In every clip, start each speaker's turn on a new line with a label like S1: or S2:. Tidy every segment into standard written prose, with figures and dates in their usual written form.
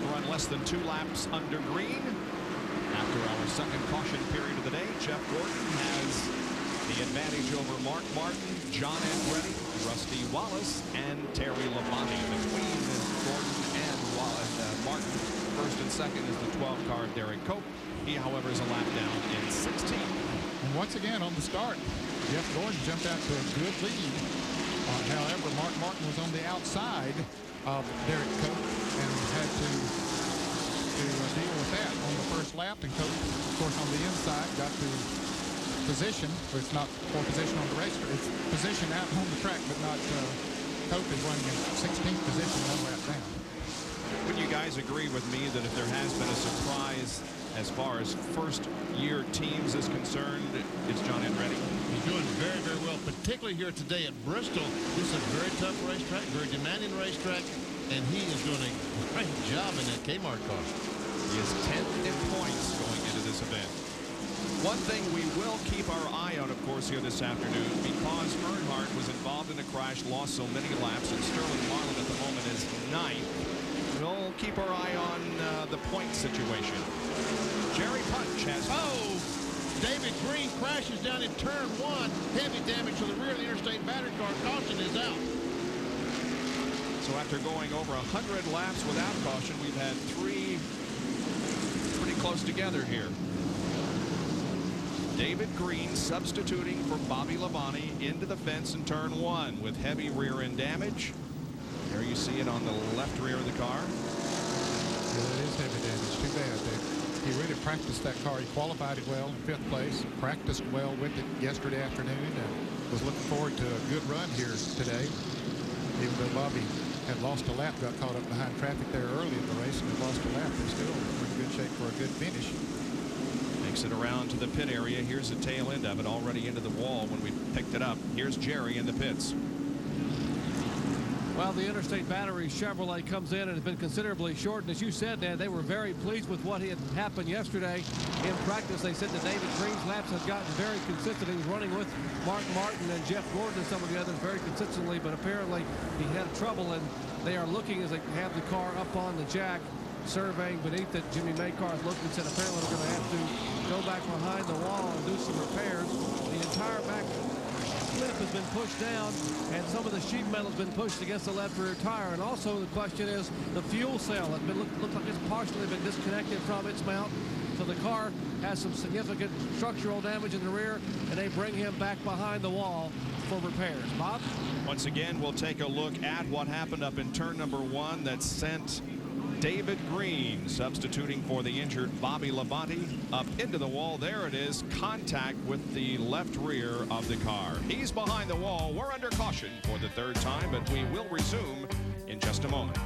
S1: have run less than 2 laps under green. After our second caution period of the day, Jeff Gordon has the advantage over Mark Martin, John Andretti, Rusty Wallace, and Terry Labonte. Between Gordon and Martin, first and second is the 12 car Derek Cope. He, however, is a lap down in 16th.
S2: And once again on the start, Jeff Gordon jumped out to a good lead. However, Mark Martin was on the outside of Derek Cope and had to deal with that on the first lap. And Cope, of course, on the inside got to position. It's not for position on the racetrack. It's position out on the track, but not Cope is running in 16th position one lap down.
S1: Would you guys agree with me that if there has been a surprise as far as first-year teams is concerned, it's John Andretti?
S3: He's doing very, very well, particularly here today at Bristol. This is a very tough racetrack, very demanding racetrack, and he is doing a great job in that Kmart car.
S1: He is 10th in points going into this event. One thing we will keep our eye on, of course, here this afternoon, because Earnhardt was involved in a crash, lost so many laps, and Sterling Marlin at the moment is 9th. We'll keep our eye on the point situation. Jerry Punch has...
S3: Oh! David Green crashes down in turn 1. Heavy damage to the rear of the interstate battery car. Caution is out.
S1: So after going over 100 laps without caution, we've had 3 pretty close together here. David Green substituting for Bobby Labonte into the fence in turn 1 with heavy rear end damage. There you see it on the left rear of the car.
S2: Yeah, that is heavy damage. Too bad. He really practiced that car. He qualified it well in 5th place. Practiced well with it yesterday afternoon and was looking forward to a good run here today. Even though Bobby had lost a lap, got caught up behind traffic there early in the race and had lost a lap, they're still in good shape for a good finish.
S1: Makes it around to the pit area. Here's the tail end of it, already into the wall when we picked it up. Here's Jerry in the pits.
S4: Well, the Interstate Battery Chevrolet comes in and has been considerably shortened. As you said, Dan, they were very pleased with what had happened yesterday. In practice, they said that David Green's laps have gotten very consistent. He was running with Mark Martin and Jeff Gordon and some of the others very consistently, but apparently he had trouble, and they are looking as they have the car up on the jack, surveying beneath it. Jimmy May car is looking and said apparently they're going to have to go back behind the wall and do some repairs. The entire back lip has been pushed down, and some of the sheet metal has been pushed against the left rear tire. And also the question is the fuel cell has been looks like it's partially been disconnected from its mount. So the car has some significant structural damage in the rear, and they bring him back behind the wall for repairs. Bob?
S1: Once again, we'll take a look at what happened up in turn number 1 that sent David Green, substituting for the injured Bobby Labonte, up into the wall. There it is, contact with the left rear of the car. He's behind the wall. We're under caution for the 3rd time, but we will resume in just a moment.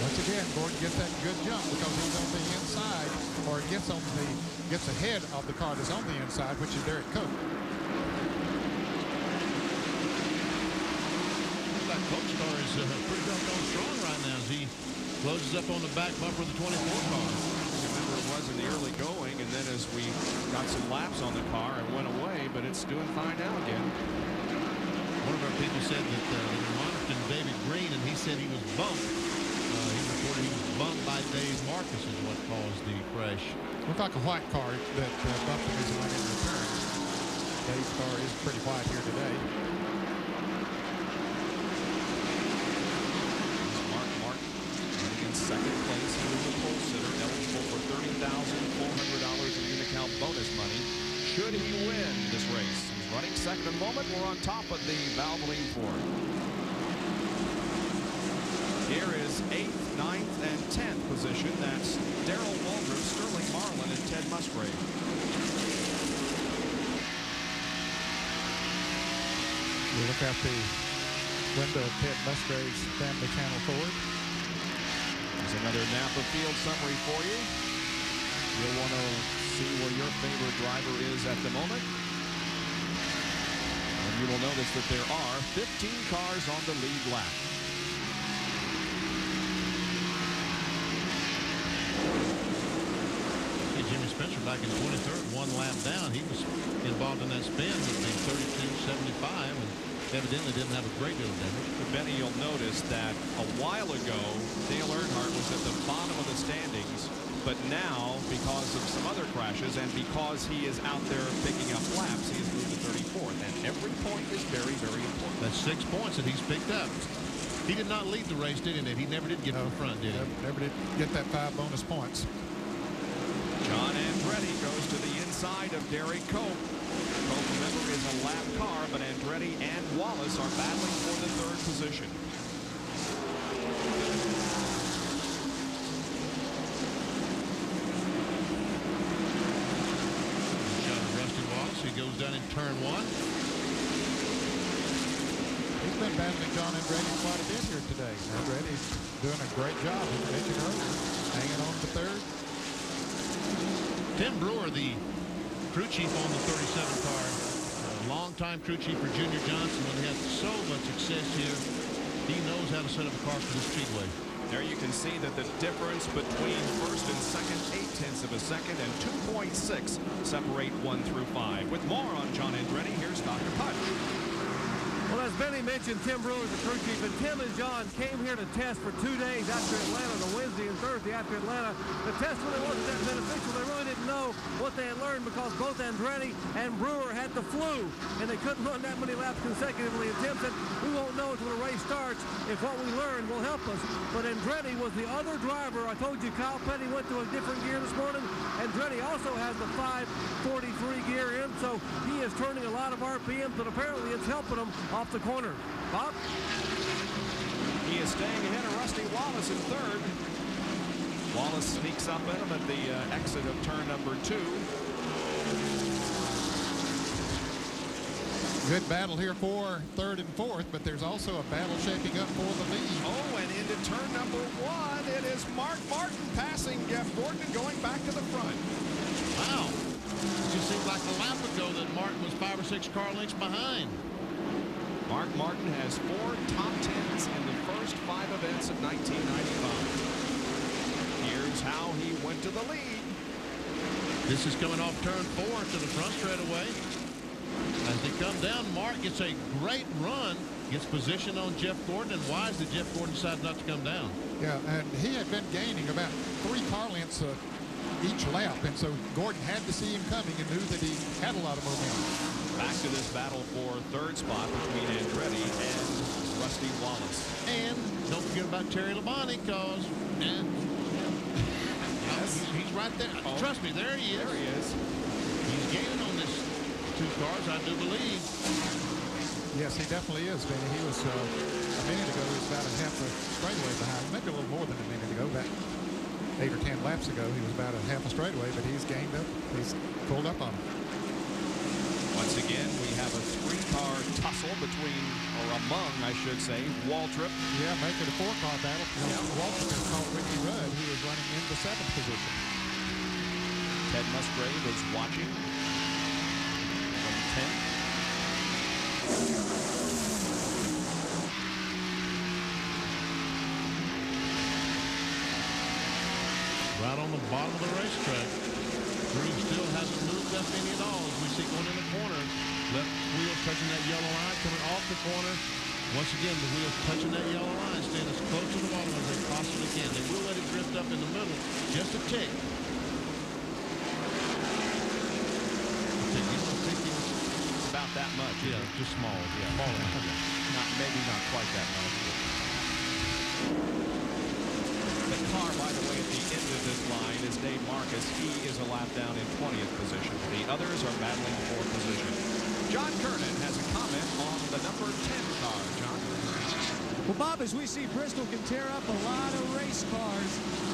S2: Once again, Gordon gets that good jump because he's on the inside, or gets ahead of the car that's on the inside, which is Derek Cope.
S3: That Coach car is pretty doggone strong right now as he closes up on the back bumper of the 24 car.
S1: Remember, it was in the early going, and then as we got some laps on the car, it went away, but it's doing fine now again.
S3: One of our people said that they were monitoring David Green, and he said he was bumped. He reported he was bumped by Dave Marcus is what caused the crash.
S2: Looked like a white car that bumped him as he went in the turn. Dave's car is pretty white here today.
S1: Mark Martin running in 2nd place. He was a pole sitter, eligible for $30,400 in Unical bonus money should he win this race. He's running 2nd at the moment. We're on top of the Valvoline Ford. Here is 8th, 9th, and 10th position. That's Darrell Waldrop, Sterling Marlin, and Ted Musgrave.
S2: We look out the window of Ted Musgrave's Family Channel Ford.
S1: There's another Napa Field summary for you. You'll want to see where your favorite driver is at the moment. And you will notice that there are 15 cars on the lead lap.
S3: Jimmy Spencer back in 23rd, one lap down. He was involved in that spin with the 32.75 and evidently didn't have a great deal of damage.
S1: But Benny, you'll notice that a while ago, Dale Earnhardt was at the bottom of the standings. But now, because of some other crashes and because he is out there picking up laps, he has moved to 34th. And every point is very, very important.
S3: That's 6 points that he's picked up. He did not lead the race, did he, Nate? He never did get to the front, did he?
S2: Never did get that 5 bonus points.
S1: John Andretti goes to the inside of Derek Cope. Cope, remember, is a lap car, but Andretti and Wallace are battling for the 3rd position.
S3: He goes down in turn 1.
S2: He's been battling John Andretti quite a bit here today. Andretti's doing a great job, as I mentioned earlier, hanging on to 3rd.
S3: Tim Brewer, the crew chief on the 37 car, longtime crew chief for Junior Johnson, when he had so much success here. He knows how to set up a car for the Speedway.
S1: There you can see that the difference between 1st and 2nd, 0.8 of a second, and 2.6 separate 1 through 5. With more on John Andretti, here's Dr. Putch.
S4: Well, as Benny mentioned, Tim Brewer is the crew chief, and Tim and John came here to test for 2 days after Atlanta, the Wednesday and Thursday after Atlanta. The test really wasn't that beneficial. They really didn't know what they had learned because both Andretti and Brewer had the flu, and they couldn't run that many laps consecutively. And Tim said, we won't know until the race starts if what we learned will help us. But Andretti was the other driver. I told you Kyle Petty went to a different gear this morning. Andretti also has the 543 gear in, so he is turning a lot of RPM, but apparently it's helping him off the corner. Bob?
S1: He is staying ahead of Rusty Wallace in 3rd. Wallace sneaks up at him at the exit of turn number 2.
S2: Good battle here for 3rd and 4th, but there's also a battle shaping up for the lead.
S1: Oh, and into turn number 1, it is Mark Martin passing Jeff Gordon and going back to the front.
S3: Wow. It just seemed like a lap ago that Martin was 5 or 6 car lengths behind.
S1: Mark Martin has 4 top 10s in the first 5 events of 1995. Here's how he went to the lead.
S3: This is coming off turn 4 to the front straightaway. As they come down, Mark gets a great run, gets position on Jeff Gordon, and wise that Jeff Gordon decided not to come down.
S2: Yeah, and he had been gaining about 3 car lengths each lap, and so Gordon had to see him coming and knew that he had a lot of momentum.
S1: Back to this battle for 3rd spot between Andretti and Rusty Wallace.
S3: And don't forget about Terry Labonte, because he's right there.
S1: Oh.
S3: Trust me, there he is.
S1: There he is.
S3: He's gaining on this 2 cars, I do believe.
S2: Yes, he definitely is, Benny. He was, a minute ago, he was about a half a straightaway behind, maybe a little more than a minute ago. About 8 or 10 laps ago, he was about a half a straightaway, but he's gained up. He's pulled up on him.
S1: Once again, we have a 3-car tussle between, or among, I should say, Waltrip.
S2: Yeah, make it a 4-car battle.
S1: Yeah.
S2: Waltrip has caught Ricky Rudd, who is running in the 7th position.
S1: Ted Musgrave is watching from 10th.
S3: Right on the bottom of the racetrack. Drew still hasn't moved up any at all as we see going in the corner. Left wheel touching that yellow line, coming off the corner. Once again, the wheels touching that yellow line, staying as close to the bottom as they possibly can. They will let it drift up in the middle just a tick.
S1: It's about that much.
S3: Yeah, just small. Yeah, small amount.
S1: Maybe not quite that much. The car, by the way, at the end of this line is Dave Marcus. He is a lap down in 20th position. The others are battling for position. John Kernan has a comment on the number 10 car. John?
S5: Well, Bob, as we see, Bristol can tear up a lot of race cars,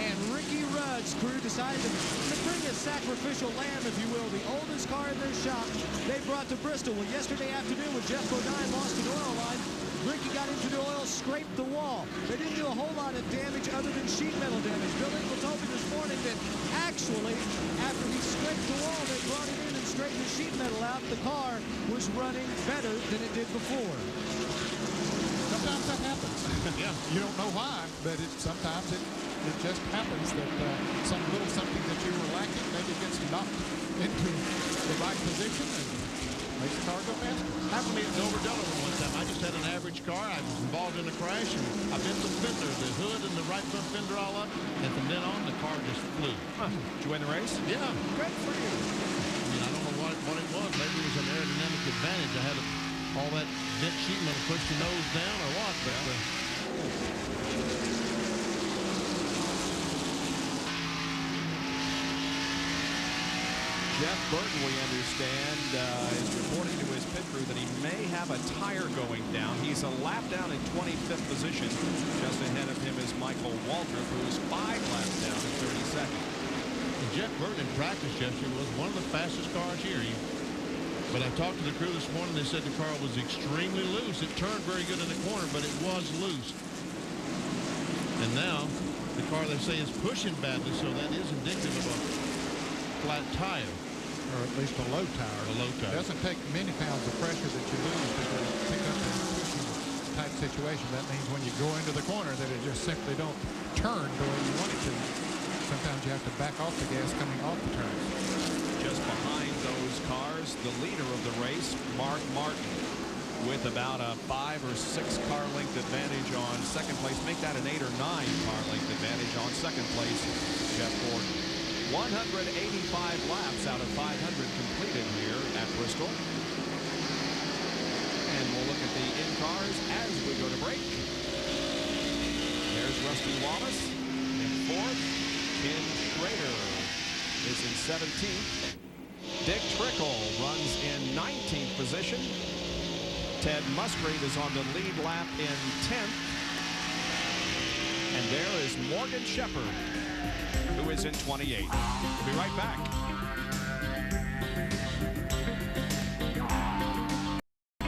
S5: and Ricky Rudd's crew decided to bring a sacrificial lamb, if you will, the oldest car in their shop they brought to Bristol. Well, yesterday afternoon when Jeff Bodine lost an oil line, Ricky got into the oil, scraped the wall. They didn't do a whole lot of damage other than sheet metal damage. Bill Engel told me this morning that actually, after he scraped the wall, they brought it in and straightened the sheet metal out. The car was running better than it did before.
S2: Sometimes that happens.
S3: Yeah.
S2: You don't know why, but sometimes it just happens that some little something that you were lacking maybe gets knocked into the right position and makes the car go faster.
S3: Happened to me at Dover, Delaware one time. I just had an average car. I was involved in a crash, and I bent the fender, the hood and the right front fender all up, and from then on, the car just flew.
S1: Did you win the race?
S3: Yeah.
S1: Good for you.
S3: I mean, I don't know what it was. Maybe it was an aerodynamic advantage. I had all that bent sheet metal pushed the nose down or what, but...
S1: Jeff Burton, we understand, is reporting to his pit crew that he may have a tire going down. He's a lap down in 25th position. Just ahead of him is Michael Waltrip, who's 5 laps down in 32nd.
S3: And Jeff Burton in practice yesterday was one of the fastest cars here. But I talked to the crew this morning. They said the car was extremely loose. It turned very good in the corner, but it was loose. And now the car, they say, is pushing badly, so that is indicative of a flat tire.
S2: Or at least a low tire.
S3: A low tire.
S2: It doesn't take many pounds of pressure that you lose to pick up in a pushing type situation. That means when you go into the corner that it just simply don't turn the way you want it to. Sometimes you have to back off the gas coming off the turn.
S1: Just behind those cars, the leader of the race, Mark Martin, with about a 5 or 6 car length advantage on second place. Make that an 8 or 9 car length advantage on second place, Jeff Gordon. 185 laps out of 500 completed here at Bristol. And we'll look at the in-cars as we go to break. There's Rusty Wallace in 4th. Ken Schrader is in 17th. Dick Trickle runs in 19th position. Ted Musgrave is on the lead lap in 10th. And there is Morgan Shepherd, who is in 28th. We'll be right back.